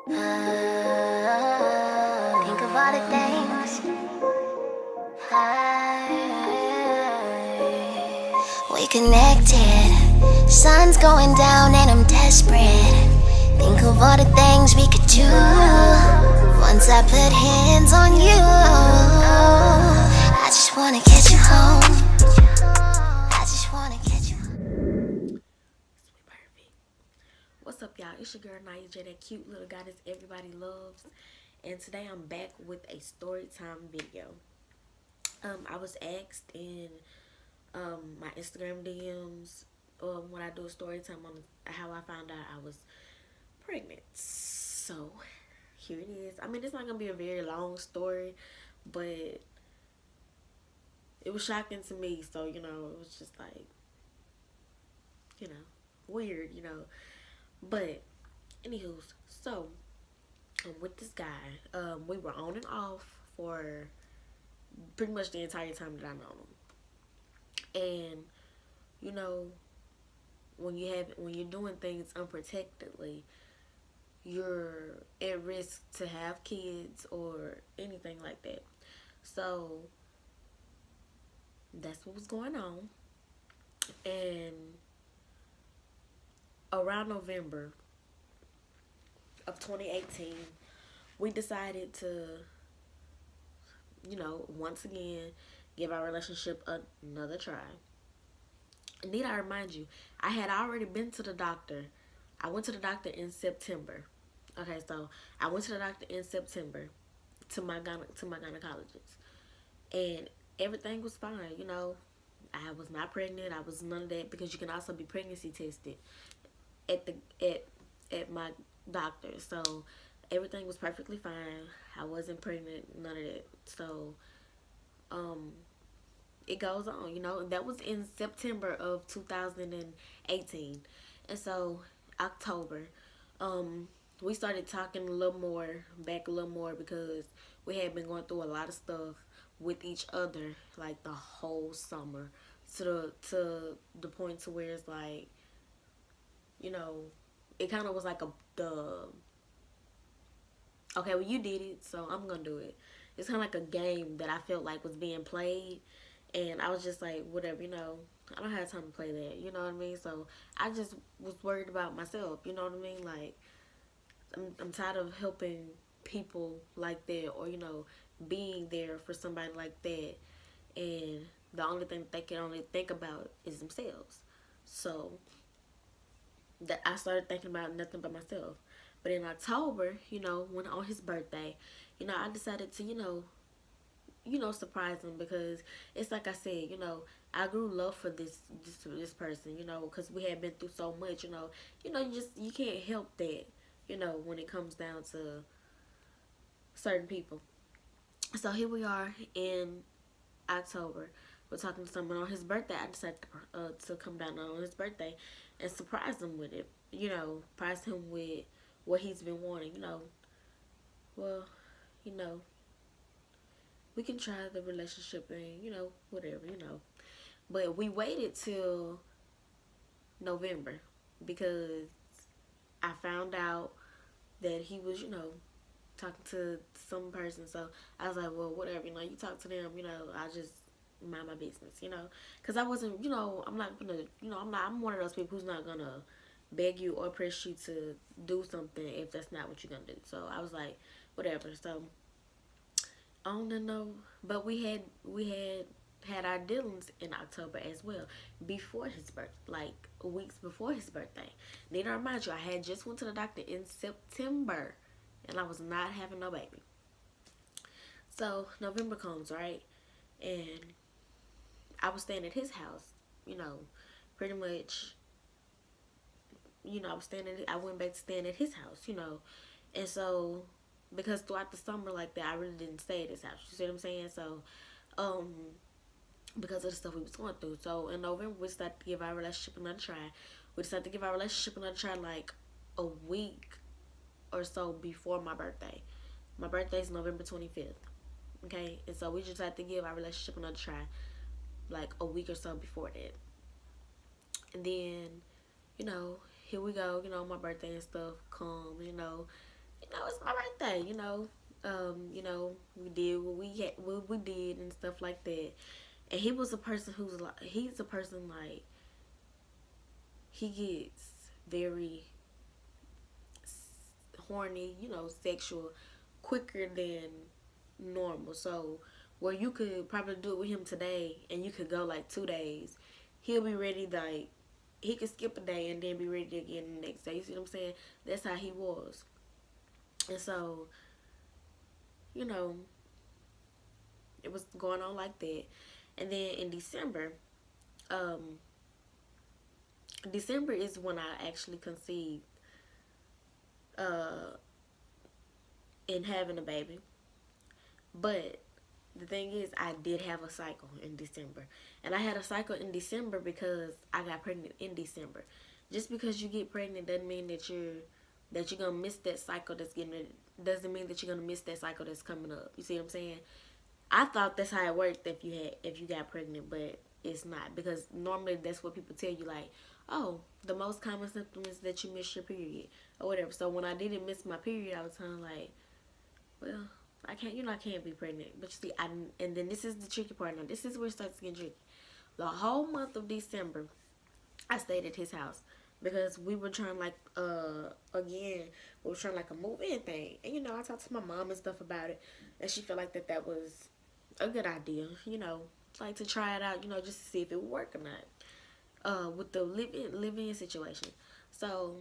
Think of all the things we connected. Sun's going down and I'm desperate. Think of all the things we could do once I put hands on you. I just wanna get you home. I just wanna get you home. Perfect. What's up, y'all? It's your girl Naya J, that cute little goddess everybody loves. And today I'm back with a story time video. I was asked in my Instagram DMs when I do a story time on how I found out I was pregnant. So here it is. I mean, it's not gonna be a very long story, but it was shocking to me. So it was just like weird, But anywho, so with this guy, we were on and off for pretty much the entire time that I know him. And you know, when you're doing things unprotectedly, you're at risk to have kids or anything like that. So that's what was going on. And around November of 2018, we decided to, once again, give our relationship another try. Need I remind you, I had already been to the doctor. I went to the doctor in September. Okay, so I went to the doctor in September to my gynecologist, and everything was fine. I was not pregnant. I was none of that, because you can also be pregnancy tested at the at my doctor. So everything was perfectly fine. I wasn't pregnant, none of that. So it goes on, and that was in September of 2018. And so October, we started talking a little more, because we had been going through a lot of stuff with each other, like the whole summer, to the point to where it's like, it kind of was like okay, well, you did it, so I'm gonna do it. It's kind of like a game that I felt like was being played, and I was just like, whatever, I don't have time to play that, you know what I mean? So I just was worried about myself, you know what I mean? Like, I'm tired of helping people like that, or being there for somebody like that, and the only thing they can only think about is themselves. So that I started thinking about nothing but myself. But in October, when on his birthday, I decided to, surprise him, because it's like I said, I grew love for this person, because we had been through so much, you can't help that, when it comes down to certain people. So here we are in October. We're talking to someone on his birthday. I decided to come down on his birthday and surprise him with it. Surprise him with what he's been wanting. Well, you know, we can try the relationship and whatever. But we waited till November, because I found out that he was, talking to some person. So I was like, well, whatever, you talk to them, I just mind my business, because I wasn't, I'm not gonna, I'm one of those people who's not gonna beg you or press you to do something if that's not what you're gonna do. So I was like, whatever. So I don't know, but we had our dealings in October as well, before his birth, like weeks before his birthday. Need to remind you, I had just went to the doctor in September, and I was not having no baby. So November comes, right, and I was staying at his house, pretty much. I went back to staying at his house, and so, because throughout the summer like that, I really didn't stay at his house. You see what I'm saying? So, um, because of the stuff we was going through. So in November, we decided to give our relationship another try. We decided to give our relationship another try like a week or so before my birthday. My birthday is November 25th. Okay, and so we just had to give our relationship another try like a week or so before that. And then, here we go, my birthday and stuff comes, it's my birthday, we did what we did and stuff like that. And he was a person who's like, he's a person like, he gets very horny, sexual, quicker than normal. So where you could probably do it with him today and you could go like 2 days, he'll be ready, like he could skip a day and then be ready again the next day. You see what I'm saying? That's how he was. And so, you know, it was going on like that. And then in um, December is when I actually conceived uh, in having a baby. But the thing is, I did have a cycle in December. And I had a cycle in December because I got pregnant in December. Just because you get pregnant doesn't mean that you're gonna miss that cycle that's getting ready. Doesn't mean that you're gonna miss that cycle that's coming up. You see what I'm saying? I thought that's how it worked if you got pregnant, but it's not, because normally that's what people tell you, like, oh, the most common symptom is that you miss your period or whatever. So when I didn't miss my period, I was kind of like, well, I can't, I can't be pregnant. But you see, and then this is the tricky part. Now this is where it starts to get tricky. The whole month of December, I stayed at his house because we were trying, like, again, we were trying like a move-in thing. And I talked to my mom and stuff about it, and she felt like that was a good idea, like to try it out, just to see if it would work or not. With the live-in situation. So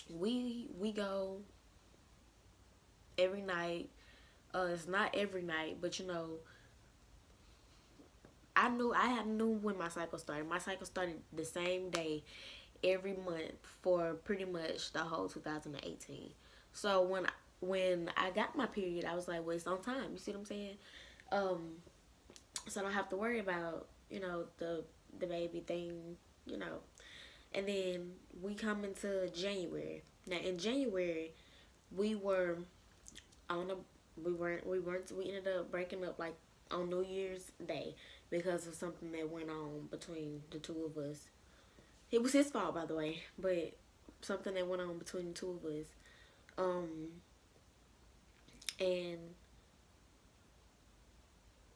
we go every night. It's not every night, but I knew when my cycle started. My cycle started the same day every month for pretty much the whole 2018. So when I got my period, I was like, well, it's on time. You see what I'm saying? So I don't have to worry about the baby thing, And then we come into January. Now in January, we were on a we ended up breaking up like on New Year's Day because of something that went on between the two of us. It was his fault, by the way, but something that went on between the two of us. And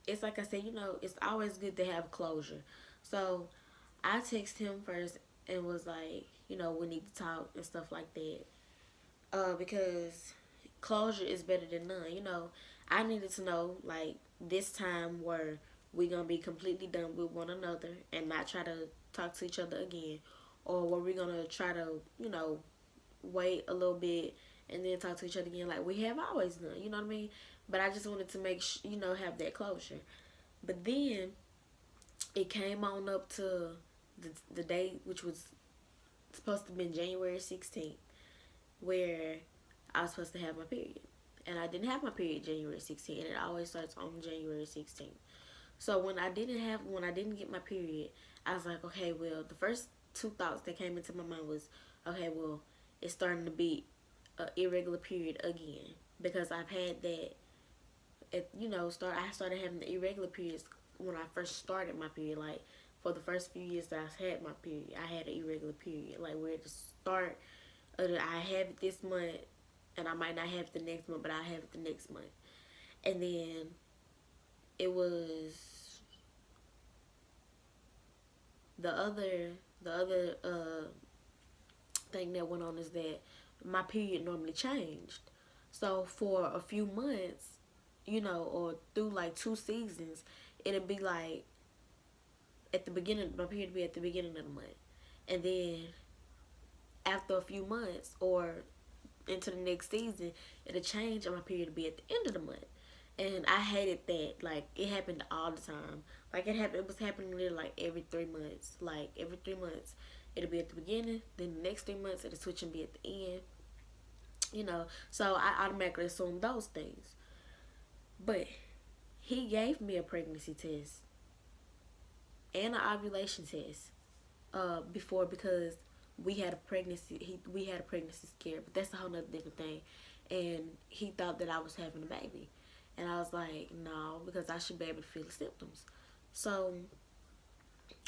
it's like I said, it's always good to have closure. So I texted him first and was like, we need to talk and stuff like that. Because closure is better than none. I needed to know, like, this time where we gonna be completely done with one another and not try to talk to each other again, or were we gonna try to, wait a little bit and then talk to each other again like we have always done. You know what I mean? But I just wanted to make have that closure. But then it came on up to the date, which was supposed to have been January 16th, where I was supposed to have my period. And I didn't have my period January 16th, and it always starts on January 16th. So when I didn't get my period, I was like, okay, well, the first two thoughts that came into my mind was, okay, well, it's starting to be an irregular period again, because I've had that. I started having the irregular periods when I first started my period. Like, for the first few years that I had my period, I had an irregular period. Like, where at the start, I have it this month, and I might not have it the next month, but I have it the next month. And then it was the other thing that went on is that my period normally changed. So for a few months, or through like 2 seasons, it'd be like at the beginning, my period would be at the beginning of the month. And then after a few months or into the next season, it'll change and my period will be at the end of the month. And I hated that. Like, it happened all the time. Like, it was happening literally like every 3 months. Like, every 3 months, it'll be at the beginning. Then the next 3 months, it'll switch and be at the end. So I automatically assumed those things. But he gave me a pregnancy test and an ovulation test before, because we had a pregnancy scare, but that's a whole nother different thing. And he thought that I was having a baby, and I was like, no, because I should be able to feel the symptoms. So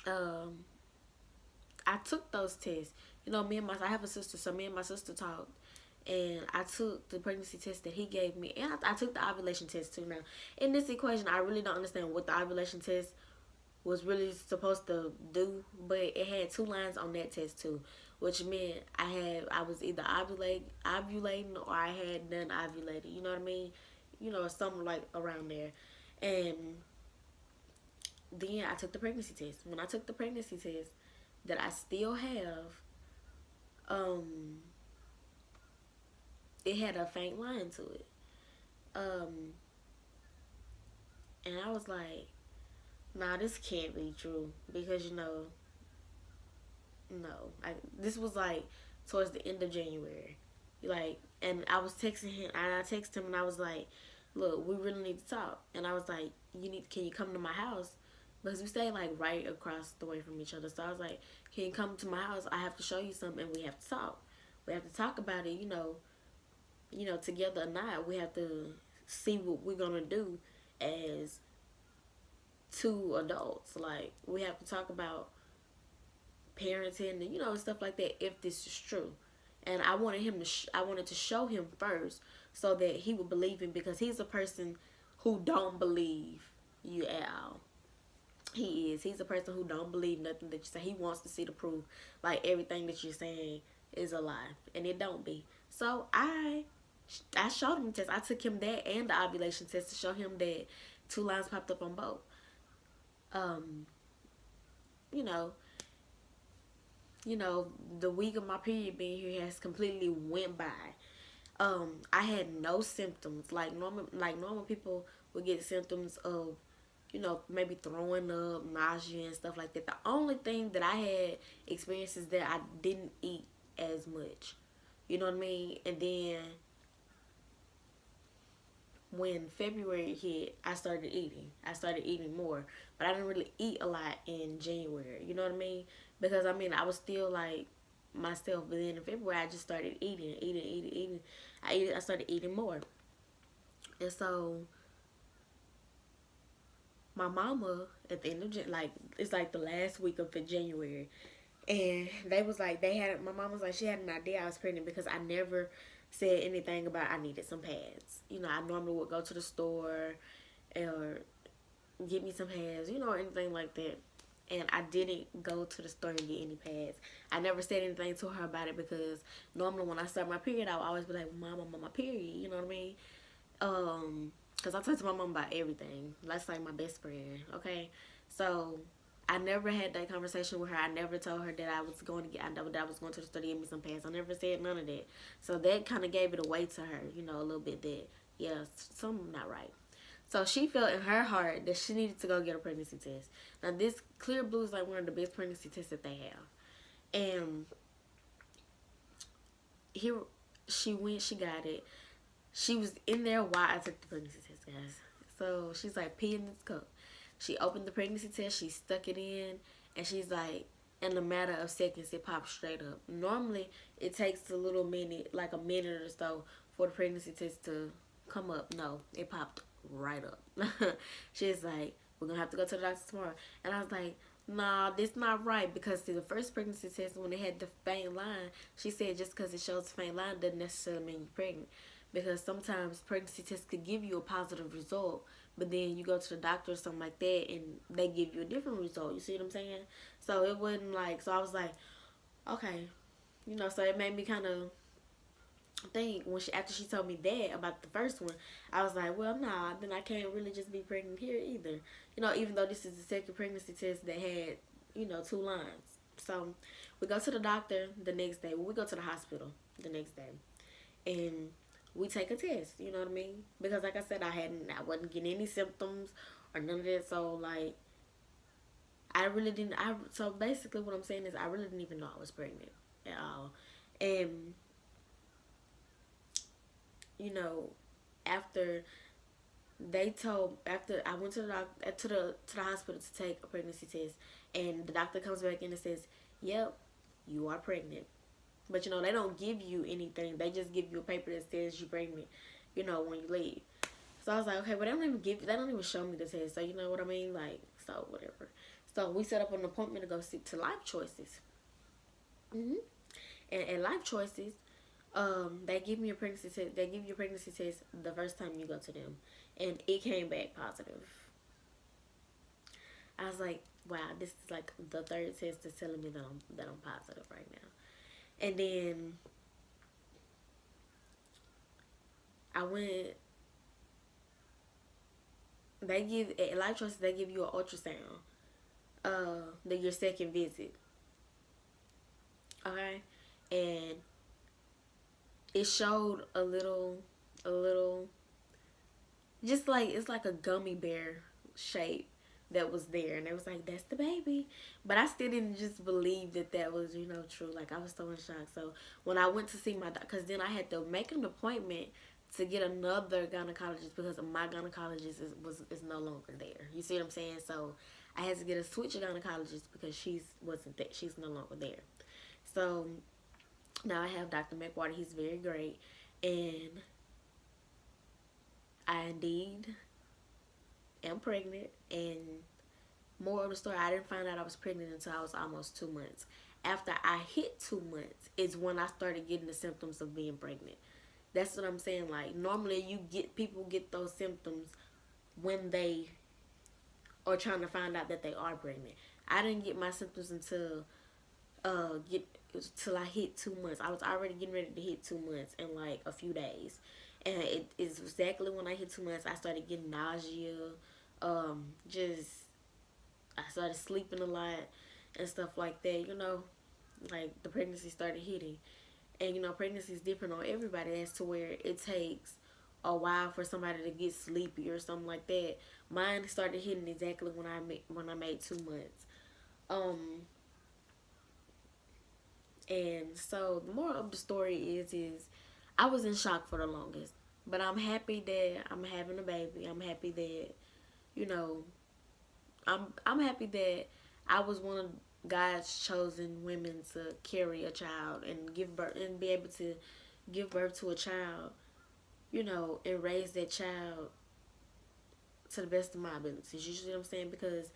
I took those tests. I have a sister, so me and my sister talked, and I took the pregnancy test that he gave me, and I took the ovulation test too. Now, in this equation, I really don't understand what the ovulation test was really supposed to do, but it had 2 lines on that test too, which meant I was either ovulating or I had done ovulated. You know what I mean? You know, something like around there. And then I took the pregnancy test. When I took the pregnancy test, that I still have, it had a faint line to it. And I was like, nah, this can't be true, because no, this was like towards the end of January, like, and I was texting him, and I texted him, and I was like, look, we really need to talk, and I was like, can you come to my house, because we stay like right across the way from each other, so I was like, can you come to my house? I have to show you something, and we have to talk. We have to talk about it, together or not. We have to see what we're gonna do as 2 adults. Like, we have to talk about parenting and stuff like that, if this is true. And I wanted I wanted to show him first, so that he would believe him, because he's a person who don't believe you at all. He's a person who don't believe nothing that you say. He wants to see the proof, like everything that you're saying is a lie, and it don't be. So I showed him the test. I took him that and the ovulation test to show him that 2 lines popped up on both. The week of my period being here has completely went by. I had no symptoms. Like normal people would get symptoms of, maybe throwing up, nausea, and stuff like that. The only thing that I had experienced is that I didn't eat as much. You know what I mean? And then when February hit, I started eating. I started eating more. But I didn't really eat a lot in January. You know what I mean? Because, I was still, like, myself. But then in February, I just started eating. I started eating more. And so, my mama, at the end of, it's like the last week of January. And they was like, my mom was like, she had an idea I was pregnant, because I never said anything about I needed some pads. I normally would go to the store or get me some pads, or anything like that. And I didn't go to the store and get any pads. I never said anything to her about it, because normally when I start my period, I would always be like, Mom, I'm on my period. You know what I mean? Because I talk to my mom about everything. That's like my best friend, okay? So I never had that conversation with her. I never told her that I was going to the store to get me some pants. I never said none of that. So that kind of gave it away to her, a little bit, that, yeah, something not right. So she felt in her heart that she needed to go get a pregnancy test. Now, this Clear Blue is like one of the best pregnancy tests that they have. And here she went, she got it. She was in there while I took the pregnancy test, guys. So she's like, pee in this cup. She opened the pregnancy test, she stuck it in, and she's like, in a matter of seconds, it popped straight up. Normally, it takes a little minute, like a minute or so, for the pregnancy test to come up. No, it popped right up. She's like, we're going to have to go to the doctor tomorrow. And I was like, nah, this not right, because see, the first pregnancy test, when it had the faint line, she said just because it shows the faint line doesn't necessarily mean you're pregnant. Because sometimes pregnancy tests could give you a positive result, but then you go to the doctor or something like that, and they give you a different result. You see what I'm saying? So it wasn't like, so I was like, okay. So it made me kind of think, after she told me that about the first one, I was like, well, nah, then I can't really just be pregnant here either. Even though this is the second pregnancy test that had, 2 lines. So we go to the doctor the next day. Well, we go to the hospital the next day. And we take a test, you know what I mean? Because like I said, I wasn't getting any symptoms or none of that. So like, so basically what I'm saying is I really didn't even know I was pregnant at all. And, after I went to the hospital to take a pregnancy test, and the doctor comes back in and says, yep, you are pregnant. But, they don't give you anything. They just give you a paper that says you're pregnant, when you leave. So I was like, okay, but they don't even show me the test. So, you know what I mean? Like, so whatever. So we set up an appointment to go to Life Choices. And at Life Choices, They give me a pregnancy test. They give you a pregnancy test the first time you go to them, and it came back positive. I was like, wow, this is like the third test that's telling me that I'm positive right now. And then I went. They give at Life Choices. They give you an ultrasound. Your second visit. Okay, and it showed a little, just like it's like a gummy bear shape that was there, and it was like, that's the baby. But I still didn't just believe that was, true. Like, I was so in shock. So when I went to see my doctor, because then I had to make an appointment to get another gynecologist, because my gynecologist is no longer there. You see what I'm saying? So I had to get a switch gynecologist because she's no longer there. So now I have Dr. McWater. He's very great, and I indeed am pregnant. And more of the story, I didn't find out I was pregnant until I was almost 2 months. After I hit 2 months is when I started getting the symptoms of being pregnant. That's what I'm saying. Like, normally people get those symptoms when they are trying to find out that they are pregnant. I didn't get my symptoms until I hit 2 months. I was already getting ready to hit 2 months in like a few days. And it is exactly when I hit 2 months, I started getting nausea. I started sleeping a lot and stuff like that, like the pregnancy started hitting. And, pregnancy is different on everybody as to where it takes a while for somebody to get sleepy or something like that. Mine started hitting exactly when I made 2 months. And so the moral of the story is I was in shock for the longest, but I'm happy that I'm having a baby. I'm happy that, I'm happy that I was one of God's chosen women to carry a child and give birth and be able to give birth to a child, and raise that child to the best of my abilities. You see what I'm saying? Because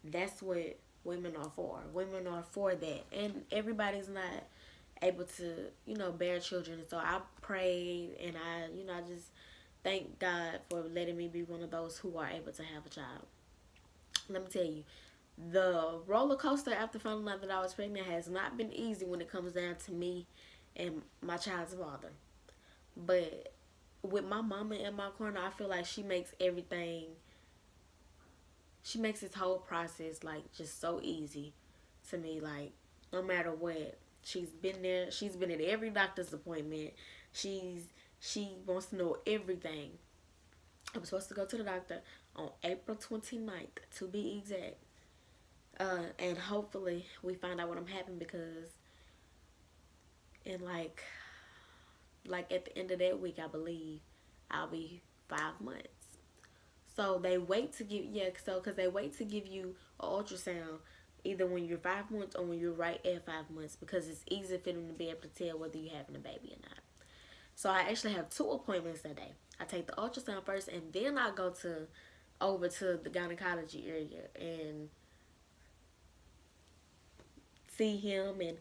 that's what women are for. Women are for that. And everybody's not able to, bear children. So I prayed, and I just thank God for letting me be one of those who are able to have a child. Let me tell you, the roller coaster after finding out that I was pregnant has not been easy when it comes down to me and my child's father. But with my mama in my corner, I feel like she makes this whole process like just so easy to me. Like, no matter what, she's been there. She's been at every doctor's appointment. She wants to know everything. I was supposed to go to the doctor on April 29th, to be exact. And hopefully we find out what I'm having, because in like at the end of that week, I believe I'll be 5 months. So they wait to give because they wait to give you an ultrasound either when you're 5 months or when you're right at 5 months, because it's easy for them to be able to tell whether you're having a baby or not. So I actually have 2 appointments that day. I take the ultrasound first, and then I go over to the gynecology area and see him, and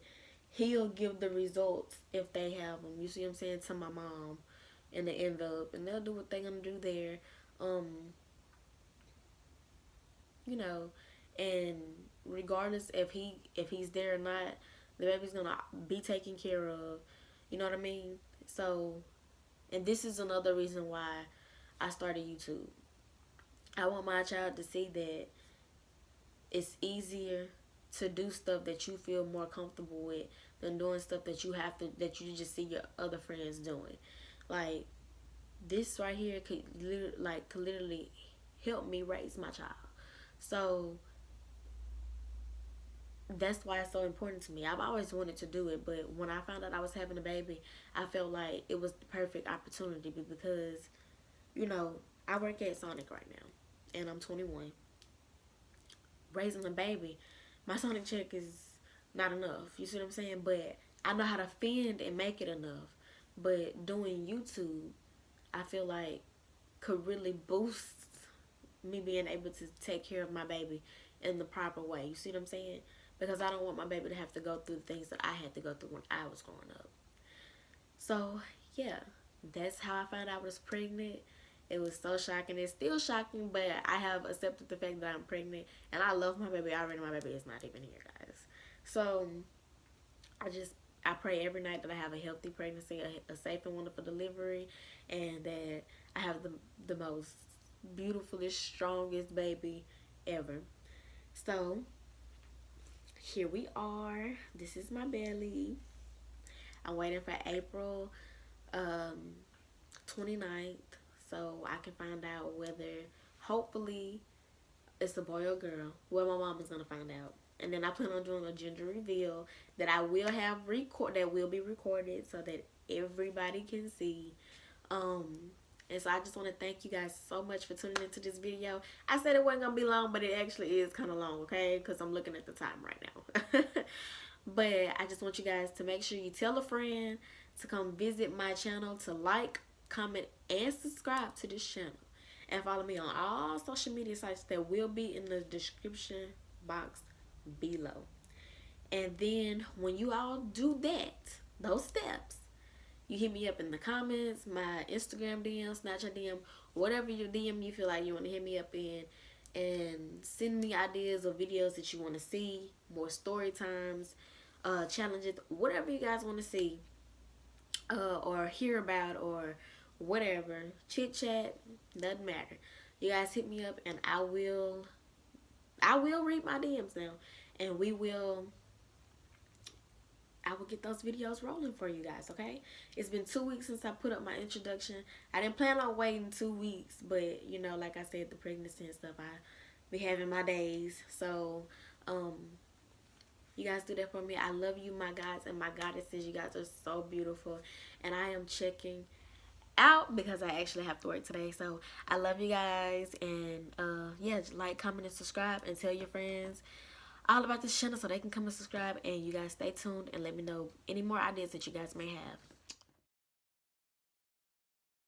he'll give the results if they have them. You see what I'm saying? To my mom in the envelope, and they'll do what they're gonna do there. And regardless if he's there or not, the baby's gonna be taken care of. You know what I mean? So, and this is another reason why I started YouTube. I want my child to see that it's easier to do stuff that you feel more comfortable with than doing stuff that you just see your other friends doing. Like, this right here could literally help me raise my child. So that's why it's so important to me. I've always wanted to do it, but when I found out I was having a baby, I felt like it was the perfect opportunity, because, I work at Sonic right now, and I'm 21. Raising a baby, my Sonic check is not enough. You see what I'm saying? But I know how to fend and make it enough. But doing YouTube, I feel like could really boost me being able to take care of my baby in the proper way. You see what I'm saying? Because I don't want my baby to have to go through the things that I had to go through when I was growing up. So yeah, that's how I found out I was pregnant. It was so shocking. It's still shocking, but I have accepted the fact that I'm pregnant, and I love my baby already. My baby is not even here, guys. So I just I pray every night that I have a healthy pregnancy, a safe and wonderful delivery, and that I have the most beautifulest, strongest baby ever. So here we are. This is my belly. I'm waiting for April 29th so I can find out whether, hopefully, it's a boy or girl. Well, my mom is gonna find out, and then I plan on doing a gender reveal that I will have that will be recorded so that everybody can see. And so I just want to thank you guys so much for tuning into this video. I said it wasn't gonna be long, but it actually is kind of long, okay? Because I'm looking at the time right now. But I just want you guys to make sure you tell a friend to come visit my channel, to like, comment, and subscribe to this channel. And follow me on all social media sites that will be in the description box below. And then when you all do that, those steps, you hit me up in the comments, my Instagram DM, Snapchat DM, whatever your DM you feel like you want to hit me up in, and send me ideas of videos that you want to see, more story times, challenges, whatever you guys want to see or hear about, or whatever, chit chat, doesn't matter. You guys hit me up, and I will read my DMs now, and I will get those videos rolling for you guys, okay? It's been 2 weeks since I put up my introduction. I didn't plan on waiting 2 weeks, but, you know, like I said, the pregnancy and stuff, I be having my days. So, you guys do that for me. I love you, my guys and my goddesses. You guys are so beautiful. And I am checking out because I actually have to work today. So, I love you guys. And, yeah, like, comment, and subscribe, and tell your friends all about this channel so they can come and subscribe. And you guys stay tuned and let me know any more ideas that you guys may have.